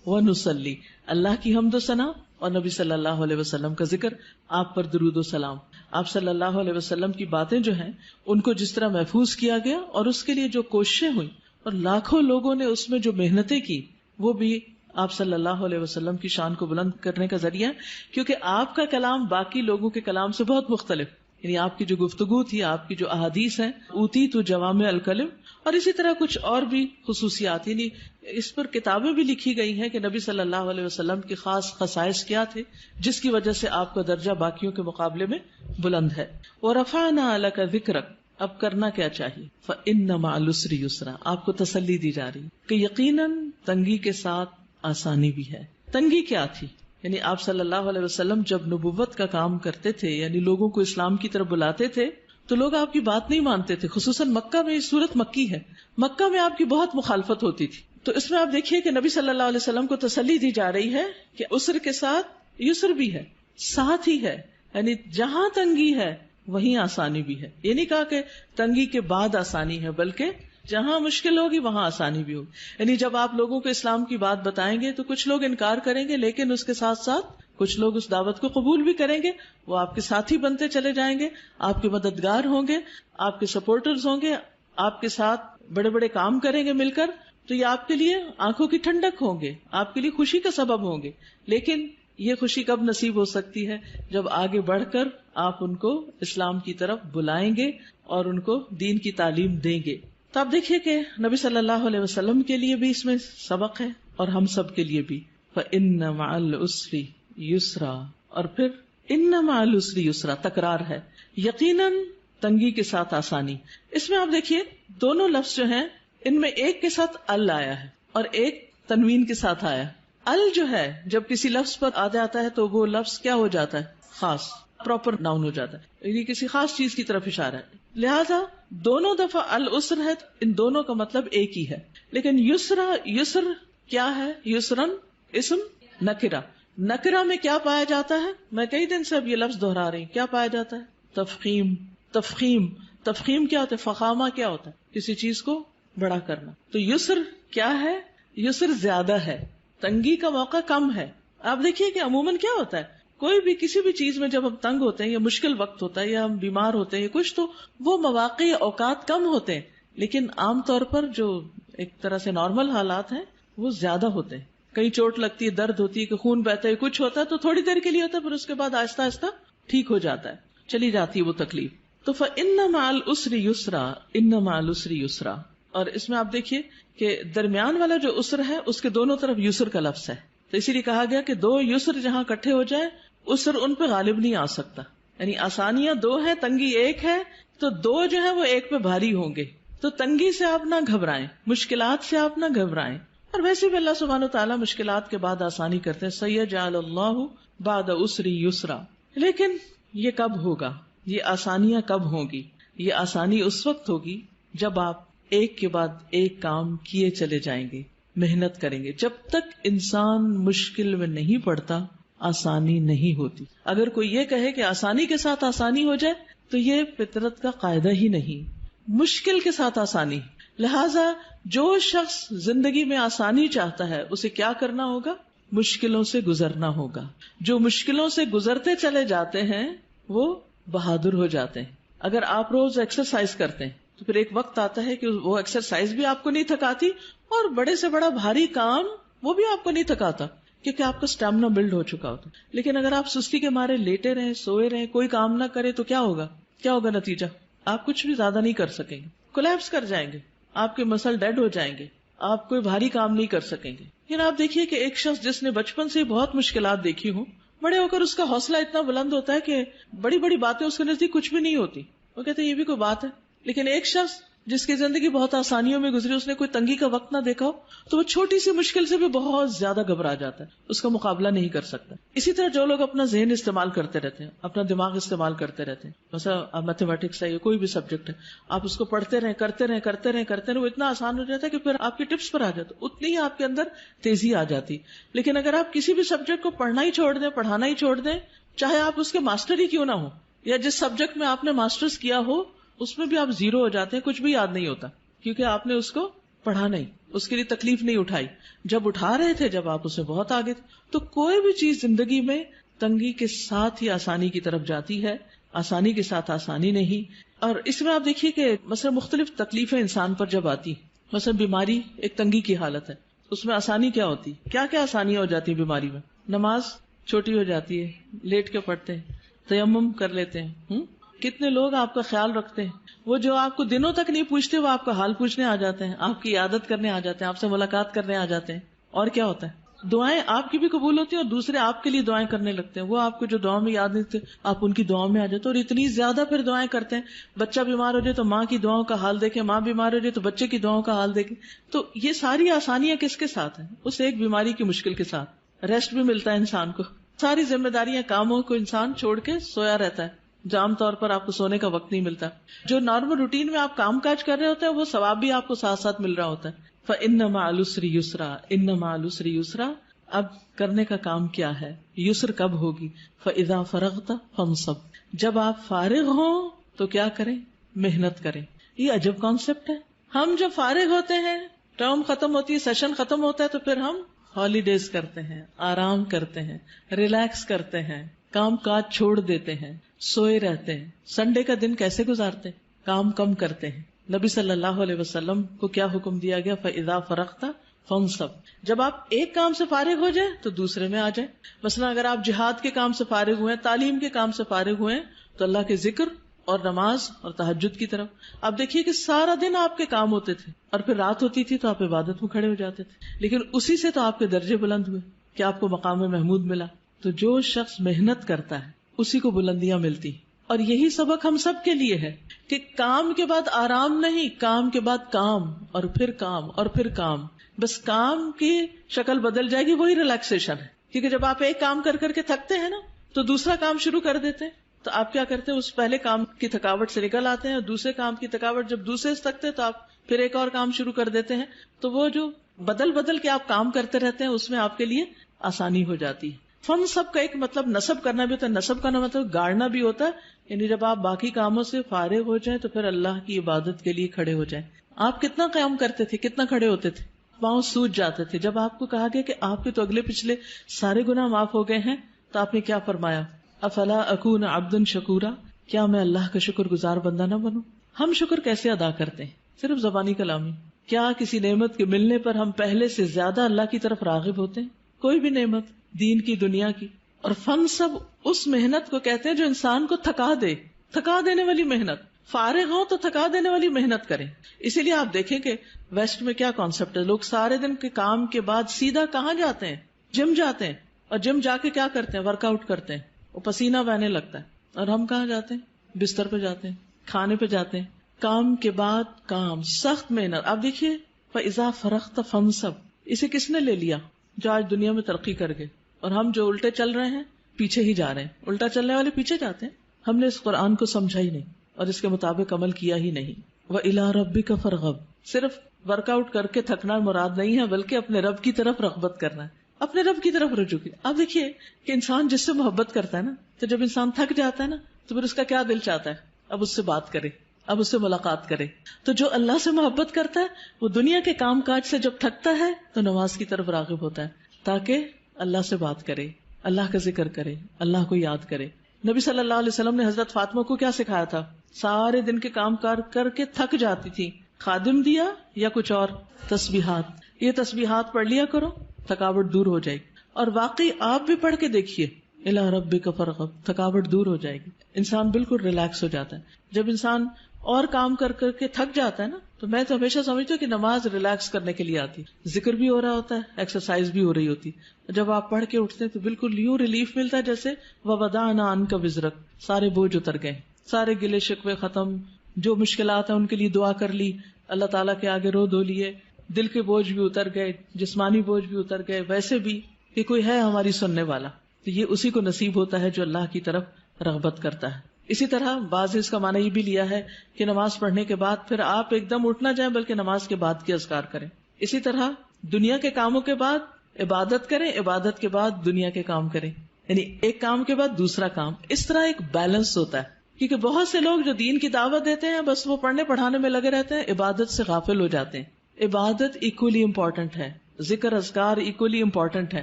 ونصلی، اللہ کی حمد و ثنا اور نبی صلی اللہ علیہ وسلم کا ذکر، آپ پر درود و سلام. آپ صلی اللہ علیہ وسلم کی باتیں جو ہیں ان کو جس طرح محفوظ کیا گیا اور اس کے لیے جو کوششیں ہوئی اور لاکھوں لوگوں نے اس میں جو محنتیں کی، وہ بھی آپ صلی اللہ علیہ وسلم کی شان کو بلند کرنے کا ذریعہ ہے. کیونکہ آپ کا کلام باقی لوگوں کے کلام سے بہت مختلف، یعنی آپ کی جو گفتگو تھی، آپ کی جو احادیث ہیں، اوتی تو جوامع الکلم، اور اسی طرح کچھ اور بھی خصوصیات، یعنی اس پر کتابیں بھی لکھی گئی ہیں کہ نبی صلی اللہ علیہ وسلم کے خاص خصائص کیا تھے جس کی وجہ سے آپ کا درجہ باقیوں کے مقابلے میں بلند ہے. وَرَفَعْنَا لَكَ ذِكْرَكَ، اب کرنا کیا چاہیے؟ فَإِنَّ مَعَ الْعُسْرِ يُسْرًا، آپ کو تسلی دی جا رہی کہ یقیناً تنگی کے ساتھ آسانی بھی ہے. تنگی کیا تھی؟ یعنی آپ صلی اللہ علیہ وسلم جب نبوت کا کام کرتے تھے، یعنی لوگوں کو اسلام کی طرف بلاتے تھے، تو لوگ آپ کی بات نہیں مانتے تھے. خصوصاً مکہ میں، یہ سورت مکی ہے، مکہ میں آپ کی بہت مخالفت ہوتی تھی. تو اس میں آپ دیکھیے کہ نبی صلی اللہ علیہ وسلم کو تسلی دی جا رہی ہے کہ عسر کے ساتھ یسر بھی ہے، ساتھ ہی ہے. یعنی جہاں تنگی ہے وہیں آسانی بھی ہے. یہ نہیں کہا کہ تنگی کے بعد آسانی ہے، بلکہ جہاں مشکل ہوگی وہاں آسانی بھی ہوگی. یعنی جب آپ لوگوں کو اسلام کی بات بتائیں گے تو کچھ لوگ انکار کریں گے، لیکن اس کے ساتھ ساتھ کچھ لوگ اس دعوت کو قبول بھی کریں گے. وہ آپ کے ساتھی بنتے چلے جائیں گے، آپ کے مددگار ہوں گے، آپ کے سپورٹرز ہوں گے، آپ کے ساتھ بڑے بڑے کام کریں گے مل کر. تو یہ آپ کے لیے آنکھوں کی ٹھنڈک ہوں گے، آپ کے لیے خوشی کا سبب ہوں گے. لیکن یہ خوشی کب نصیب ہو سکتی ہے؟ جب آگے بڑھ کر آپ ان کو اسلام کی طرف بلائیں گے اور ان کو دین کی تعلیم دیں گے. تو آپ دیکھیے کہ نبی صلی اللہ علیہ وسلم کے لیے بھی اس میں سبق ہے اور ہم سب کے لیے بھی. فَإِنَّ مَعَ الْعُسْرِ يُسْرًا، اور پھر إِنَّ مَعَ الْعُسْرِ يُسْرًا، تکرار ہے، یقیناً تنگی کے ساتھ آسانی. اس میں آپ دیکھیے دونوں لفظ جو ہیں ان میں ایک کے ساتھ ال آیا ہے اور ایک تنوین کے ساتھ آیا. ال جو ہے جب کسی لفظ پر آ جاتا ہے تو وہ لفظ کیا ہو جاتا ہے؟ خاص، پراپر ناؤن ہو جاتا ہے، یعنی کسی خاص چیز کی طرف اشارہ ہے. لہذا دونوں دفعہ العسر ہے، ان دونوں کا مطلب ایک ہی ہے. لیکن یسرا، یسر کیا ہے؟ یسرن اسم نکرہ، نکرہ میں کیا پایا جاتا ہے؟ میں کئی دن سے اب یہ لفظ دہرا رہی ہوں، کیا پایا جاتا ہے؟ تفخیم. تفخیم، تفخیم کیا ہوتا ہے؟ فخامہ کیا ہوتا ہے؟ کسی چیز کو بڑا کرنا. تو یسر کیا ہے؟ یسر زیادہ ہے، تنگی کا موقع کم ہے. آپ دیکھیے کہ عموماً کیا ہوتا ہے، کوئی بھی کسی بھی چیز میں جب ہم تنگ ہوتے ہیں یا مشکل وقت ہوتا ہے یا ہم بیمار ہوتے ہیں یا کچھ، تو وہ مواقع یا اوقات کم ہوتے ہیں، لیکن عام طور پر جو ایک طرح سے نارمل حالات ہیں وہ زیادہ ہوتے ہیں. کہیں چوٹ لگتی ہے، درد ہوتی ہے، کہ خون بہتا ہے، کچھ ہوتا ہے تو تھوڑی دیر کے لیے ہوتا ہے، پھر اس کے بعد آہستہ آہستہ ٹھیک ہو جاتا ہے، چلی جاتی ہے وہ تکلیف. تو فَإِنَّ مَعَ الْعُسْرِ يُسْرًا، إِنَّ مَعَ الْعُسْرِ يُسْرًا. اور اس میں آپ دیکھیے کہ درمیان والا جو عسر ہے اس کے دونوں طرف یسر کا لفظ ہے، تو اسی لیے کہا گیا کہ 2 یسر جہاں اکٹھے ہو جائے اسر ان پہ غالب نہیں آ سکتا. یعنی آسانیاں 2 ہیں، تنگی 1 ہے، تو 2 جو ہے وہ 1 پہ بھاری ہوں گے. تو تنگی سے آپ نہ گھبرائیں، مشکلات سے آپ نہ گھبرائیں. اور ویسے بھی اللہ سبحانہ وتعالی مشکلات کے بعد آسانی کرتے ہیں. سیجعل اللہ بعد عسر یسرا. لیکن یہ کب ہوگا؟ یہ آسانیاں کب ہوں گی؟ یہ آسانی اس وقت ہوگی جب آپ ایک کے بعد ایک کام کیے چلے جائیں گے، محنت کریں گے. جب تک انسان مشکل میں نہیں پڑتا آسانی نہیں ہوتی. اگر کوئی یہ کہے کہ آسانی کے ساتھ آسانی ہو جائے تو یہ فطرت کا قاعدہ ہی نہیں. مشکل کے ساتھ آسانی. لہذا جو شخص زندگی میں آسانی چاہتا ہے اسے کیا کرنا ہوگا؟ مشکلوں سے گزرنا ہوگا. جو مشکلوں سے گزرتے چلے جاتے ہیں وہ بہادر ہو جاتے ہیں. اگر آپ روز ایکسرسائز کرتے ہیں تو پھر ایک وقت آتا ہے کہ وہ ایکسرسائز بھی آپ کو نہیں تھکاتی اور بڑے سے بڑا بھاری کام وہ بھی آپ کو نہیں تھکاتا کیونکہ آپ کا اسٹیمنا بلڈ ہو چکا ہوتا. لیکن اگر آپ سستی کے مارے لیٹے رہیں، سوئے رہیں، کوئی کام نہ کرے تو کیا ہوگا؟ کیا ہوگا نتیجہ؟ آپ کچھ بھی زیادہ نہیں کر سکیں گے، کولیپس کر جائیں گے، آپ کے مسل ڈیڈ ہو جائیں گے، آپ کوئی بھاری کام نہیں کر سکیں گے. لیکن آپ دیکھیے کہ ایک شخص جس نے بچپن سے بہت مشکلات دیکھی ہوں، بڑے ہو کر اس کا حوصلہ اتنا بلند ہوتا ہے کہ بڑی بڑی باتیں اس کے نزدیک کچھ بھی نہیں ہوتی. وہ کہتے ہیں یہ بھی کوئی بات ہے. لیکن ایک شخص جس کی زندگی بہت آسانیوں میں گزری، اس نے کوئی تنگی کا وقت نہ دیکھا ہو، تو وہ چھوٹی سی مشکل سے بھی بہت زیادہ گھبرا جاتا ہے، اس کا مقابلہ نہیں کر سکتا. اسی طرح جو لوگ اپنا ذہن استعمال کرتے رہتے ہیں، اپنا دماغ استعمال کرتے رہتے ہیں، مثلا میتھمیٹکس ہے یا کوئی بھی سبجیکٹ ہے، آپ اس کو پڑھتے رہیں کرتے رہیں وہ اتنا آسان ہو جاتا ہے کہ پھر آپ کی ٹپس پر آ جاتا، اتنی ہی آپ کے اندر تیزی آ جاتی. لیکن اگر آپ کسی بھی سبجیکٹ کو پڑھنا ہی چھوڑ دیں، پڑھانا ہی چھوڑ دیں، چاہے آپ اس کے ماسٹر ہی کیوں نہ ہو، یا جس سبجیکٹ میں آپ نے ماسٹرز کیا ہو اس میں بھی آپ زیرو ہو جاتے ہیں، کچھ بھی یاد نہیں ہوتا کیونکہ آپ نے اس کو پڑھا نہیں، اس کے لیے تکلیف نہیں اٹھائی. جب اٹھا رہے تھے، جب آپ اسے بہت آگے تھے. تو کوئی بھی چیز زندگی میں تنگی کے ساتھ ہی آسانی کی طرف جاتی ہے، آسانی کے ساتھ آسانی نہیں. اور اس میں آپ دیکھیے کہ مثلا مختلف تکلیفیں انسان پر جب آتی، مثلا بیماری ایک تنگی کی حالت ہے، اس میں آسانی کیا ہوتی؟ کیا کیا آسانیاں ہو جاتی بیماری میں؟ نماز چھوٹی ہو جاتی ہے، لیٹ کے پڑھتے ہیں، تیمم کر لیتے ہیں. کتنے لوگ آپ کا خیال رکھتے ہیں، وہ جو آپ کو دنوں تک نہیں پوچھتے وہ آپ کا حال پوچھنے آ جاتے ہیں، آپ کی عادت کرنے آ جاتے ہیں، آپ سے ملاقات کرنے آ جاتے ہیں. اور کیا ہوتا ہے؟ دعائیں آپ کی بھی قبول ہوتی ہیں اور دوسرے آپ کے لیے دعائیں کرنے لگتے ہیں. وہ آپ کو جو دعا میں یاد نہیں تھے آپ ان کی دعاؤں میں آ جاتے ہیں اور اتنی زیادہ پھر دعائیں کرتے ہیں. بچہ بیمار ہو جائے تو ماں کی دعاؤں کا حال دیکھیں، ماں بیمار ہو جائے تو بچے کی دعاؤں کا حال دیکھیں. تو یہ ساری آسانیاں کس کے ساتھ ہیں؟ اس ایک بیماری کی مشکل کے ساتھ. ریسٹ بھی ملتا ہے انسان کو، ساری ذمہ داریاں کاموں کو انسان چھوڑ کے سویا رہتا ہے. جو عام طور پر آپ کو سونے کا وقت نہیں ملتا. جو نارمل روٹین میں آپ کام کاج کر رہے ہوتے ہیں وہ ثواب بھی آپ کو ساتھ ساتھ مل رہا ہوتا ہے. فَإِنَّ مَعَ الْعُسْرِ يُسْرًا، إِنَّ مَعَ الْعُسْرِ يُسْرًا. اب کرنے کا کام کیا ہے؟ یسر کب ہوگی؟ فَإِذَا فَرَغْتَ فَانْصَبْ. جب آپ فارغ ہوں تو کیا کریں؟ محنت کریں. یہ عجب کانسیپٹ ہے. ہم جب فارغ ہوتے ہیں، ٹرم ختم ہوتی ہے، سیشن ختم ہوتا ہے، تو پھر ہم ہالیڈیز کرتے ہیں، آرام کرتے ہیں، ریلیکس کرتے ہیں، کام کاج چھوڑ دیتے ہیں، سوئے رہتے ہیں. سنڈے کا دن کیسے گزارتے ہیں؟ کام کم کرتے ہیں. نبی صلی اللہ علیہ وسلم کو کیا حکم دیا گیا؟ فَإِذَا فَرَغْتَ فَانْصَبْ. جب آپ ایک کام سے فارغ ہو جائیں تو دوسرے میں آ جائیں. مثلا اگر آپ جہاد کے کام سے فارغ ہوئے، تعلیم کے کام سے فارغ ہوئے تو اللہ کے ذکر اور نماز اور تہجد کی طرف. آپ دیکھیے کہ سارا دن آپ کے کام ہوتے تھے اور پھر رات ہوتی تھی تو آپ عبادت میں کھڑے ہو جاتے تھے، لیکن اسی سے تو آپ کے درجے بلند ہوئے کہ آپ کو مقام محمود ملا. تو جو شخص محنت کرتا ہے اسی کو بلندیاں ملتی. اور یہی سبق ہم سب کے لیے ہے کہ کام کے بعد آرام نہیں، کام کے بعد کام اور پھر کام اور پھر کام. بس کام کی شکل بدل جائے گی، وہی ریلیکسیشن ہے. کیونکہ جب آپ ایک کام کر کر کے تھکتے ہیں نا تو دوسرا کام شروع کر دیتے ہیں، تو آپ کیا کرتے ہیں؟ اس پہلے کام کی تھکاوٹ سے نکل آتے ہیں اور دوسرے کام کی تھکاوٹ جب دوسرے سے تھکتے ہیں تو آپ پھر ایک اور کام شروع کر دیتے ہیں. تو وہ جو بدل بدل کے آپ کام کرتے رہتے ہیں اس میں آپ کے لیے آسانی ہو جاتی ہے. فن سب کا ایک مطلب نصب کرنا بھی ہوتا ہے. نصب کا مطلب گاڑنا بھی ہوتا ہے، یعنی جب آپ باقی کاموں سے فارغ ہو جائیں تو پھر اللہ کی عبادت کے لیے کھڑے ہو جائیں. آپ کتنا قیام کرتے تھے، کتنا کھڑے ہوتے تھے، پاؤں سوج جاتے تھے. جب آپ کو کہا گیا کہ آپ کے تو اگلے پچھلے سارے گناہ معاف ہو گئے ہیں تو آپ نے کیا فرمایا؟ افلا اکون عبدا شکورا، کیا میں اللہ کا شکر گزار بندہ نہ بنوں؟ ہم شکر کیسے ادا کرتے ہیں؟ صرف زبانی کلامی. کیا کسی نعمت کے ملنے پر ہم پہلے سے زیادہ اللہ کی طرف راغب ہوتے ہیں؟ کوئی بھی نعمت، دین کی، دنیا کی. اور فن سب اس محنت کو کہتے ہیں جو انسان کو تھکا دے، تھکا دینے والی محنت. فارغ ہوں تو تھکا دینے والی محنت کریں. اسی لیے آپ دیکھیں کہ ویسٹ میں کیا کانسیپٹ ہے، لوگ سارے دن کے کام کے بعد سیدھا کہاں جاتے ہیں؟ جم جاتے ہیں اور جم جا کے کیا کرتے ہیں؟ ورک آؤٹ کرتے ہیں، وہ پسینہ بہنے لگتا ہے. اور ہم کہاں جاتے ہیں؟ بستر پہ جاتے ہیں، کھانے پہ جاتے ہیں، کام کے بعد کام، سخت محنت. آپ دیکھیے فَإِذَا فَرَغْتَ فَانْصَبْ، اسے کس نے لے لیا؟ جو آج دنیا میں ترقی کر گئے. اور ہم جو الٹے چل رہے ہیں پیچھے ہی جا رہے ہیں. الٹا چلنے والے پیچھے جاتے ہیں. ہم نے اس قرآن کو سمجھا ہی نہیں اور اس کے مطابق عمل کیا ہی نہیں. وَإِلَىٰ رَبِّكَ فَارْغَب، صرف ورک آؤٹ کر کے تھکنا مراد نہیں ہے، بلکہ اپنے رب کی طرف رغبت کرنا ہے، اپنے رب کی طرف رجوع کی. آپ دیکھیے کہ انسان جس سے محبت کرتا ہے نا، تو جب انسان تھک جاتا ہے نا، تو پھر اس کا کیا دل چاہتا ہے؟ اب اس سے بات کرے، اب اس سے ملاقات کرے. تو جو اللہ سے محبت کرتا ہے وہ دنیا کے کام کاج سے جب تھکتا ہے تو نماز کی طرف راغب ہوتا ہے تاکہ اللہ سے بات کرے، اللہ کا ذکر کرے، اللہ کو یاد کرے. نبی صلی اللہ علیہ وسلم نے حضرت فاطمہ کو کیا سکھایا تھا؟ سارے دن کے کام کار کر کے تھک جاتی تھی، خادم دیا یا کچھ اور؟ تسبیحات. یہ تسبیحات پڑھ لیا کرو، تھکاوٹ دور ہو جائے گی. اور واقعی آپ بھی پڑھ کے دیکھیے، اِلَىٰ رَبِّكَ فَارْغَب، تھکاوٹ دور ہو جائے گی، انسان بالکل ریلیکس ہو جاتا ہے. جب انسان اور کام کر کر کے تھک جاتا ہے نا، تو میں تو ہمیشہ سمجھتی ہوں کہ نماز ریلیکس کرنے کے لیے آتی، ذکر بھی ہو رہا ہوتا ہے، ایکسرسائز بھی ہو رہی ہوتی. جب آپ پڑھ کے اٹھتے ہیں تو بالکل یوں ریلیف ملتا ہے جیسے وَوَضَعْنَا عَنْكَ وِزْرَكَ، سارے بوجھ اتر گئے، سارے گلے شکوے ختم، جو مشکلات ہیں ان کے لیے دعا کر لی، اللہ تعالیٰ کے آگے رو دھو لیے، دل کے بوجھ بھی اتر گئے، جسمانی بوجھ بھی اتر گئے. ویسے بھی کہ کوئی ہے ہماری سننے والا، تو یہ اسی کو نصیب ہوتا ہے جو اللہ کی طرف رغبت کرتا ہے. اسی طرح بعض اس کا معنی یہ بھی لیا ہے کہ نماز پڑھنے کے بعد پھر آپ ایک دم اٹھ نہ جائیں بلکہ نماز کے بعد کے اذکار کریں. اسی طرح دنیا کے کاموں کے بعد عبادت کریں، عبادت کے بعد دنیا کے کام کریں، یعنی ایک کام کے بعد دوسرا کام. اس طرح ایک بیلنس ہوتا ہے، کیونکہ بہت سے لوگ جو دین کی دعوت دیتے ہیں بس وہ پڑھنے پڑھانے میں لگے رہتے ہیں، عبادت سے غافل ہو جاتے ہیں. عبادت ایکولی امپورٹنٹ ہے، ذکر اذکار ایکولی امپورٹنٹ ہے.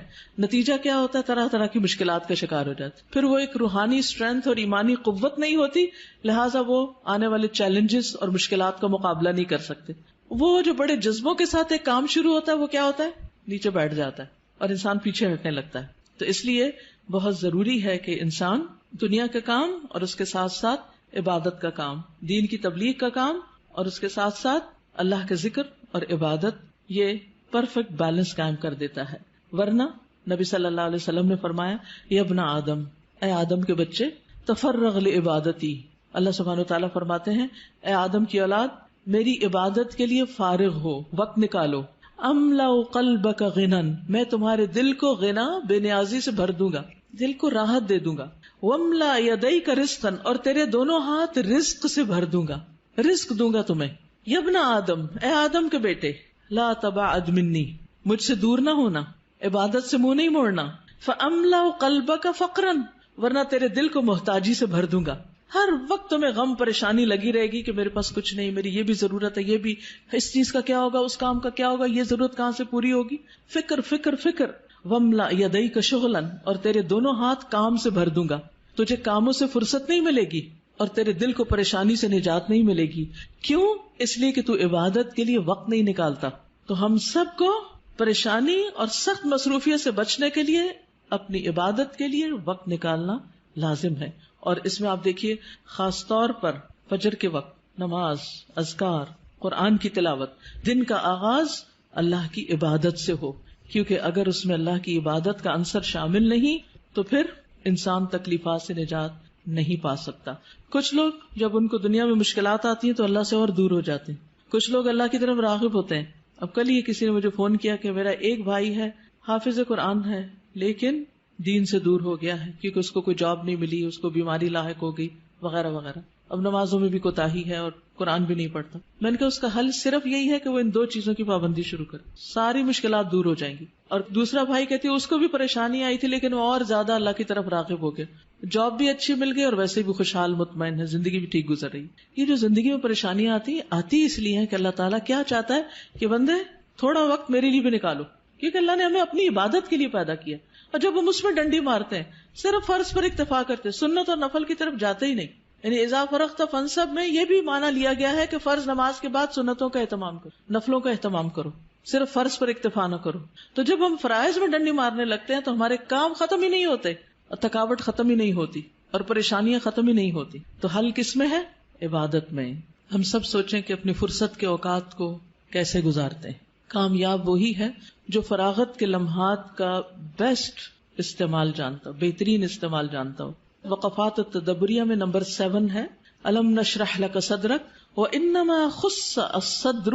نتیجہ کیا ہوتا ہے؟ طرح طرح کی مشکلات کا شکار ہو جاتے. پھر وہ ایک روحانی اسٹرینتھ اور ایمانی قوت نہیں ہوتی، لہٰذا وہ آنے والے چیلنجز اور مشکلات کا مقابلہ نہیں کر سکتے. وہ جو بڑے جذبوں کے ساتھ ایک کام شروع ہوتا ہے وہ کیا ہوتا ہے؟ نیچے بیٹھ جاتا ہے اور انسان پیچھے ہٹنے لگتا ہے. تو اس لیے بہت ضروری ہے کہ انسان دنیا کا کام اور اس کے ساتھ ساتھ عبادت کا کام، دین کی تبلیغ کا کام اور اس کے ساتھ ساتھ اللہ کا ذکر اور عبادت، یہ پرفیکٹ بیلنس قائم کر دیتا ہے. ورنہ نبی صلی اللہ علیہ وسلم نے فرمایا، یا ابن آدم، اے آدم کے بچے، تفرغ لعبادتی، اللہ سبحانہ وتعالیٰ فرماتے ہیں اے آدم کی اولاد میری عبادت کے لیے فارغ ہو، وقت نکالو. املا قلبک غنا، میں تمہارے دل کو غنا، بے نیازی سے بھر دوں گا، دل کو راحت دے دوں گا. واملا یدیک رزقا، اور تیرے دونوں ہاتھ رزق سے بھر دوں گا، رزق دوں گا تمہیں. یا ابن آدم، اے آدم کے بیٹے، لا تبعد منی، مجھ سے دور نہ ہونا، عبادت سے منہ نہیں موڑنا. فاملا قلبک فقرا، ورنہ تیرے دل کو محتاجی سے بھر دوں گا. ہر وقت تمہیں غم پریشانی لگی رہے گی کہ میرے پاس کچھ نہیں، میری یہ بھی ضرورت ہے، یہ بھی، اس چیز کا کیا ہوگا، اس کام کا کیا ہوگا، یہ ضرورت کہاں سے پوری ہوگی. فکر فکر فکر. واملا یدیک شغلا، اور تیرے دونوں ہاتھ کام سے بھر دوں گا، تجھے کاموں سے فرصت نہیں ملے گی اور تیرے دل کو پریشانی سے نجات نہیں ملے گی. کیوں؟ اس لیے کہ تو عبادت کے لیے وقت نہیں نکالتا. تو ہم سب کو پریشانی اور سخت مصروفیت سے بچنے کے لیے اپنی عبادت کے لیے وقت نکالنا لازم ہے. اور اس میں آپ دیکھیے خاص طور پر فجر کے وقت نماز، اذکار، قرآن کی تلاوت، دن کا آغاز اللہ کی عبادت سے ہو، کیونکہ اگر اس میں اللہ کی عبادت کا عنصر شامل نہیں تو پھر انسان تکلیفات سے نجات نہیں پا سکتا. کچھ لوگ جب ان کو دنیا میں مشکلات آتی ہیں تو اللہ سے اور دور ہو جاتے ہیں، کچھ لوگ اللہ کی طرف راغب ہوتے ہیں. اب کل ہی کسی نے مجھے فون کیا کہ میرا ایک بھائی ہے، حافظ قرآن ہے، لیکن دین سے دور ہو گیا ہے کیونکہ اس کو کوئی جاب نہیں ملی، اس کو بیماری لاحق ہو گئی وغیرہ وغیرہ. اب نمازوں میں بھی کوتاہی ہے اور قرآن بھی نہیں پڑھتا. میں نے کہا اس کا حل صرف یہی ہے کہ وہ ان دو چیزوں کی پابندی شروع کرے، ساری مشکلات دور ہو جائیں گی. اور دوسرا بھائی کہتی ہے اس کو بھی پریشانی آئی تھی لیکن وہ اور زیادہ اللہ کی طرف راغب ہو گئے، جاب بھی اچھی مل گئی اور ویسے بھی خوشحال مطمئن ہے، زندگی بھی ٹھیک گزر رہی. یہ جو زندگی میں پریشانیاں آتی اس لیے ہے کہ اللہ تعالیٰ کیا چاہتا ہے کہ بندے تھوڑا وقت میرے لیے بھی نکالو، کیونکہ اللہ نے ہمیں اپنی عبادت کے لیے پیدا کیا. اور جب ہم اس میں ڈنڈی مارتے ہیں، صرف فرض پر اکتفا کرتے ہیں، سنت اور نفل کی طرف جاتے ہی نہیں. یعنی اذا فرغت فانصب میں یہ بھی معنی لیا گیا ہے کہ فرض نماز کے بعد سنتوں کا اہتمام کرو، نفلوں کا اہتمام کرو، صرف فرض پر اکتفا نہ کرو. تو جب ہم فرائض میں ڈنڈی مارنے لگتے ہیں تو ہمارے کام ختم ہی نہیں ہوتے اور تھکاوٹ ختم ہی نہیں ہوتی اور پریشانیاں ختم ہی نہیں ہوتی. تو حل کس میں ہے؟ عبادت میں. ہم سب سوچیں کہ اپنی فرصت کے اوقات کو کیسے گزارتے ہیں. کامیاب وہی ہے جو فراغت کے لمحات کا بیسٹ استعمال جانتا ہو، بہترین استعمال جانتا ہو. وقفات التدبریہ میں نمبر 7 ہے الم نشرح لک صدرک وانما خص الصدر.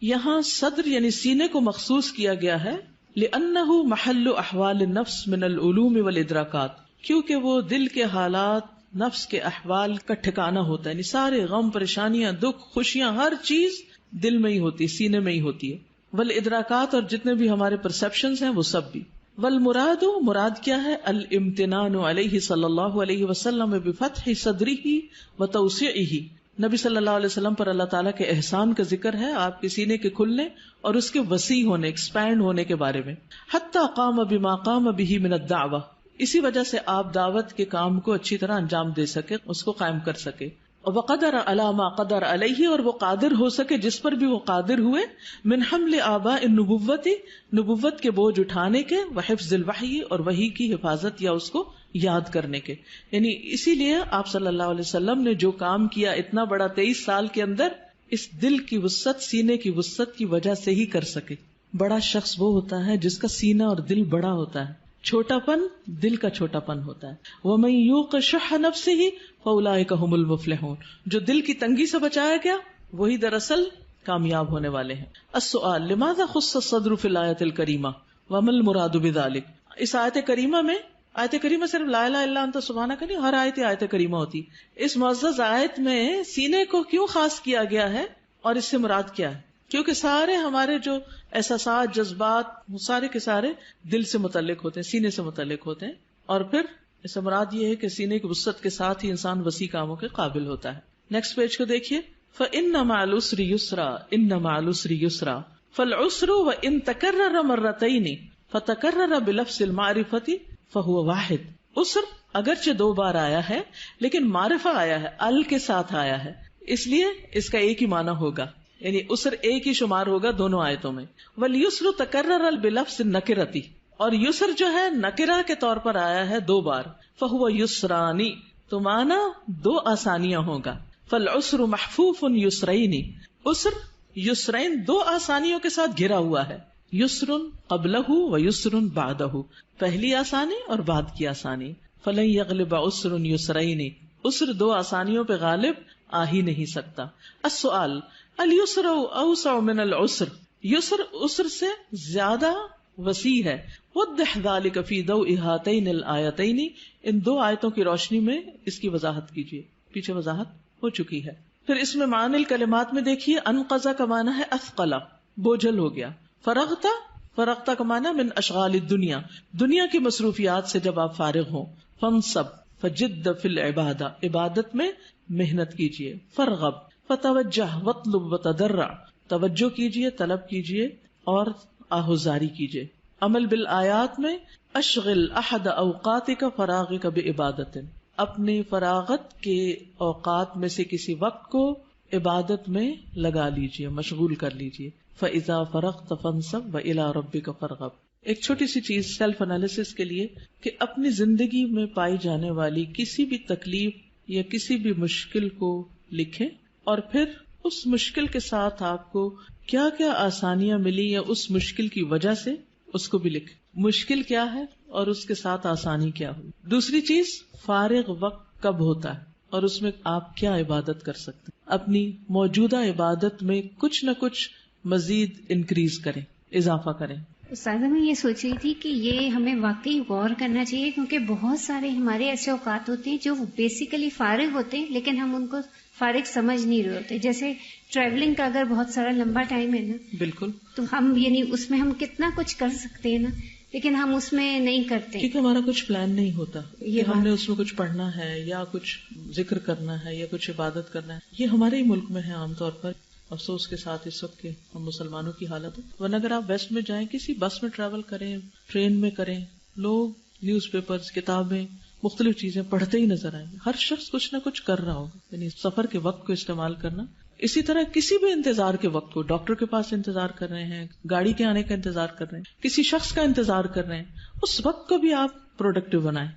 یہاں صدر یعنی سینے کو مخصوص کیا گیا ہے لأنه محل احوال النفس من العلوم والادراکات، کیونکہ وہ دل کے حالات، نفس کے احوال کا ٹھکانہ ہوتا ہے. یعنی سارے غم، پریشانیاں، دکھ، خوشیاں، ہر چیز دل میں ہی ہوتی ہے، سینے میں ہی ہوتی ہے. والادراکات، اور جتنے بھی ہمارے پرسپشنز ہیں وہ سب بھی. والمراد، مراد کیا ہے؟ الامتنان علیہ صلی اللہ علیہ وسلم بفتح صدرہ وتوسیعہ. نبی صلی اللہ علیہ وسلم پر اللہ تعالیٰ کے احسان کا ذکر ہے، آپ کے سینے کے کھلنے اور اس کے وسیع ہونے، ایکسپینڈ ہونے کے بارے میں. حتی قام بما قام بہ من الدعوہ، اسی وجہ سے آپ دعوت کے کام کو اچھی طرح انجام دے سکے، اس کو قائم کر سکے. وقدر علی ما قدر علیہ، اور وہ قادر ہو سکے جس پر بھی وہ قادر ہوئے. من حمل آباء النبوۃ، نبوت کے بوجھ اٹھانے کے، وحفظ الوحی، اور وحی کی حفاظت یا اس کو یاد کرنے کے. یعنی اسی لیے آپ صلی اللہ علیہ وسلم نے جو کام کیا اتنا بڑا 23 سال کے اندر، اس دل کی وسعت، سینے کی وسعت کی وجہ سے ہی کر سکے. بڑا شخص وہ ہوتا ہے جس کا سینہ اور دل بڑا ہوتا ہے، چھوٹا پن دل کا چھوٹا پن ہوتا ہے. وَمَن يُوقِ شُحَّ نَفْسِهِ فَأُولَٰئِكَ هُمُ الْمُفْلِحُونَ. جو دل کی تنگی سے بچایا گیا وہی دراصل کامیاب ہونے والے ہیں. السؤال لماذا خص الصدر فی الآیۃ الکریمہ وما المراد بذلک. اس آیت کریمہ میں، آیت کریمہ صرف لا الہ الا انت سبحانک نہیں، ہر آیت کریمہ ہوتی. اس معزز آیت میں سینے کو کیوں خاص کیا گیا ہے اور اس سے مراد کیا ہے؟ کیونکہ سارے ہمارے جو احساسات، جذبات، سارے کے سارے دل سے متعلق ہوتے ہیں، سینے سے متعلق ہوتے ہیں. اور پھر اس سے مراد یہ ہے کہ سینے کی وسعت کے ساتھ ہی انسان وسیع کاموں کے قابل ہوتا ہے. نیکسٹ پیج کو دیکھیے. فَإِنَّ مَعَ الْعُسْرِ يُسْرًا إِنَّ مَعَ الْعُسْرِ يُسْرًا فَالْعُسْرُ وَإِن تَكَرَّرَ مَرَّتَيْنِ فَتَكَرَّرَ بِلَفْظِ الْمَعْرِفَةِ فَهُوَ واحد. عسر اگرچہ 2 بار آیا ہے لیکن معرفہ آیا ہے، ال کے ساتھ آیا ہے، اس لیے اس کا ایک ہی معنی ہوگا، یعنی عسر ایک ہی شمار ہوگا دونوں آیتوں میں. وَالْيُسْرُ تَكَرَّرَ بِلَفْظِ النَّكِرَةِ، اور یسر جو ہے نکرہ کے طور پر آیا ہے 2 بار. فَهُوَ يُسْرَانِ، تو معنی 2 آسانیاں ہوگا. فَالْعُسْرُ مَحْفُوفٌ يُسْرَيْنِ، عسر یسرین 2 آسانیوں کے ساتھ گھرا ہوا ہے. یسر قبلہ و یسر بعدہ، پہلی آسانی اور بعد کی آسانی. فَلَن يَغْلِبَ عُسْرٌ يُسْرَيْنِ، عسر 2 آسانیوں پہ غالب آ ہی نہیں سکتا. السؤال اليسر اوسع من العسر، یسر عسر سے زیادہ وسیع ہے. وضح ذلك في ضوء هاتين الآيتين، ان 2 آیتوں کی روشنی میں اس کی وضاحت کیجیے، پیچھے وضاحت ہو چکی ہے. پھر اس میں معنی الکلمات میں دیکھیے. انقذ کا معنی ہے اثقل، بوجھل ہو گیا. فرغتا، فرغتا کا معنی من اشغال الدنیا، دنیا کی مصروفیات سے جب آپ فارغ ہوں. فانصب فجد فی العبادہ، عبادت میں محنت کیجیے. فرغب فتوجہ واطلب وتضرع، توجہ کیجیے، طلب کیجیے اور آہوزاری کیجیے. عمل بالآیات میں اشغل احد اوقاتک فراغک بعبادت، اپنی فراغت کے اوقات میں سے کسی وقت کو عبادت میں لگا لیجیے، مشغول کر لیجیے. فَإِذَا فَرَغْتَ فَانْصَبْ وَإِلَىٰ رَبِّكَ فَارْغَب. ایک چھوٹی سی چیز سیلف انالیسس کے لیے کہ اپنی زندگی میں پائی جانے والی کسی بھی تکلیف یا کسی بھی مشکل کو لکھیں اور پھر اس مشکل کے ساتھ آپ کو کیا کیا آسانیاں ملی یا اس مشکل کی وجہ سے اس کو بھی لکھیں. مشکل کیا ہے اور اس کے ساتھ آسانی کیا ہوئی. دوسری چیز، فارغ وقت کب ہوتا ہے اور اس میں آپ کیا عبادت کر سکتے ہیں. اپنی موجودہ عبادت میں کچھ نہ کچھ مزید انکریز کریں، اضافہ کریں. استاذہ میں یہ سوچ رہی تھی کہ یہ ہمیں واقعی غور کرنا چاہیے، کیونکہ بہت سارے ہمارے ایسے اوقات ہوتے ہیں جو بیسیکلی فارغ ہوتے ہیں لیکن ہم ان کو فارغ سمجھ نہیں رہے ہوتے. جیسے ٹریولنگ کا اگر بہت سارا لمبا ٹائم ہے نا، بالکل، تو ہم یعنی اس میں ہم کتنا کچھ کر سکتے ہیں نا، لیکن ہم اس میں نہیں کرتے کیونکہ ہمارا کچھ پلان نہیں ہوتا کہ ہم نے اس میں کچھ پڑھنا ہے یا کچھ ذکر کرنا ہے یا کچھ عبادت کرنا ہے. یہ ہمارے ہی ملک میں ہے عام طور پر، افسوس کے ساتھ اس وقت کے ہم مسلمانوں کی حالت ہے. ورنہ اگر آپ ویسٹ میں جائیں، کسی بس میں ٹریول کریں، ٹرین میں کریں، لوگ نیوز پیپرز، کتابیں، مختلف چیزیں پڑھتے ہی نظر آئیں گے. ہر شخص کچھ نہ کچھ کر رہا ہوگا، یعنی سفر کے وقت کو استعمال کرنا. اسی طرح کسی بھی انتظار کے وقت کو، ڈاکٹر کے پاس انتظار کر رہے ہیں، گاڑی کے آنے کا انتظار کر رہے ہیں، کسی شخص کا انتظار کر رہے ہیں، اس وقت کو بھی آپ پروڈکٹیو بنائیں.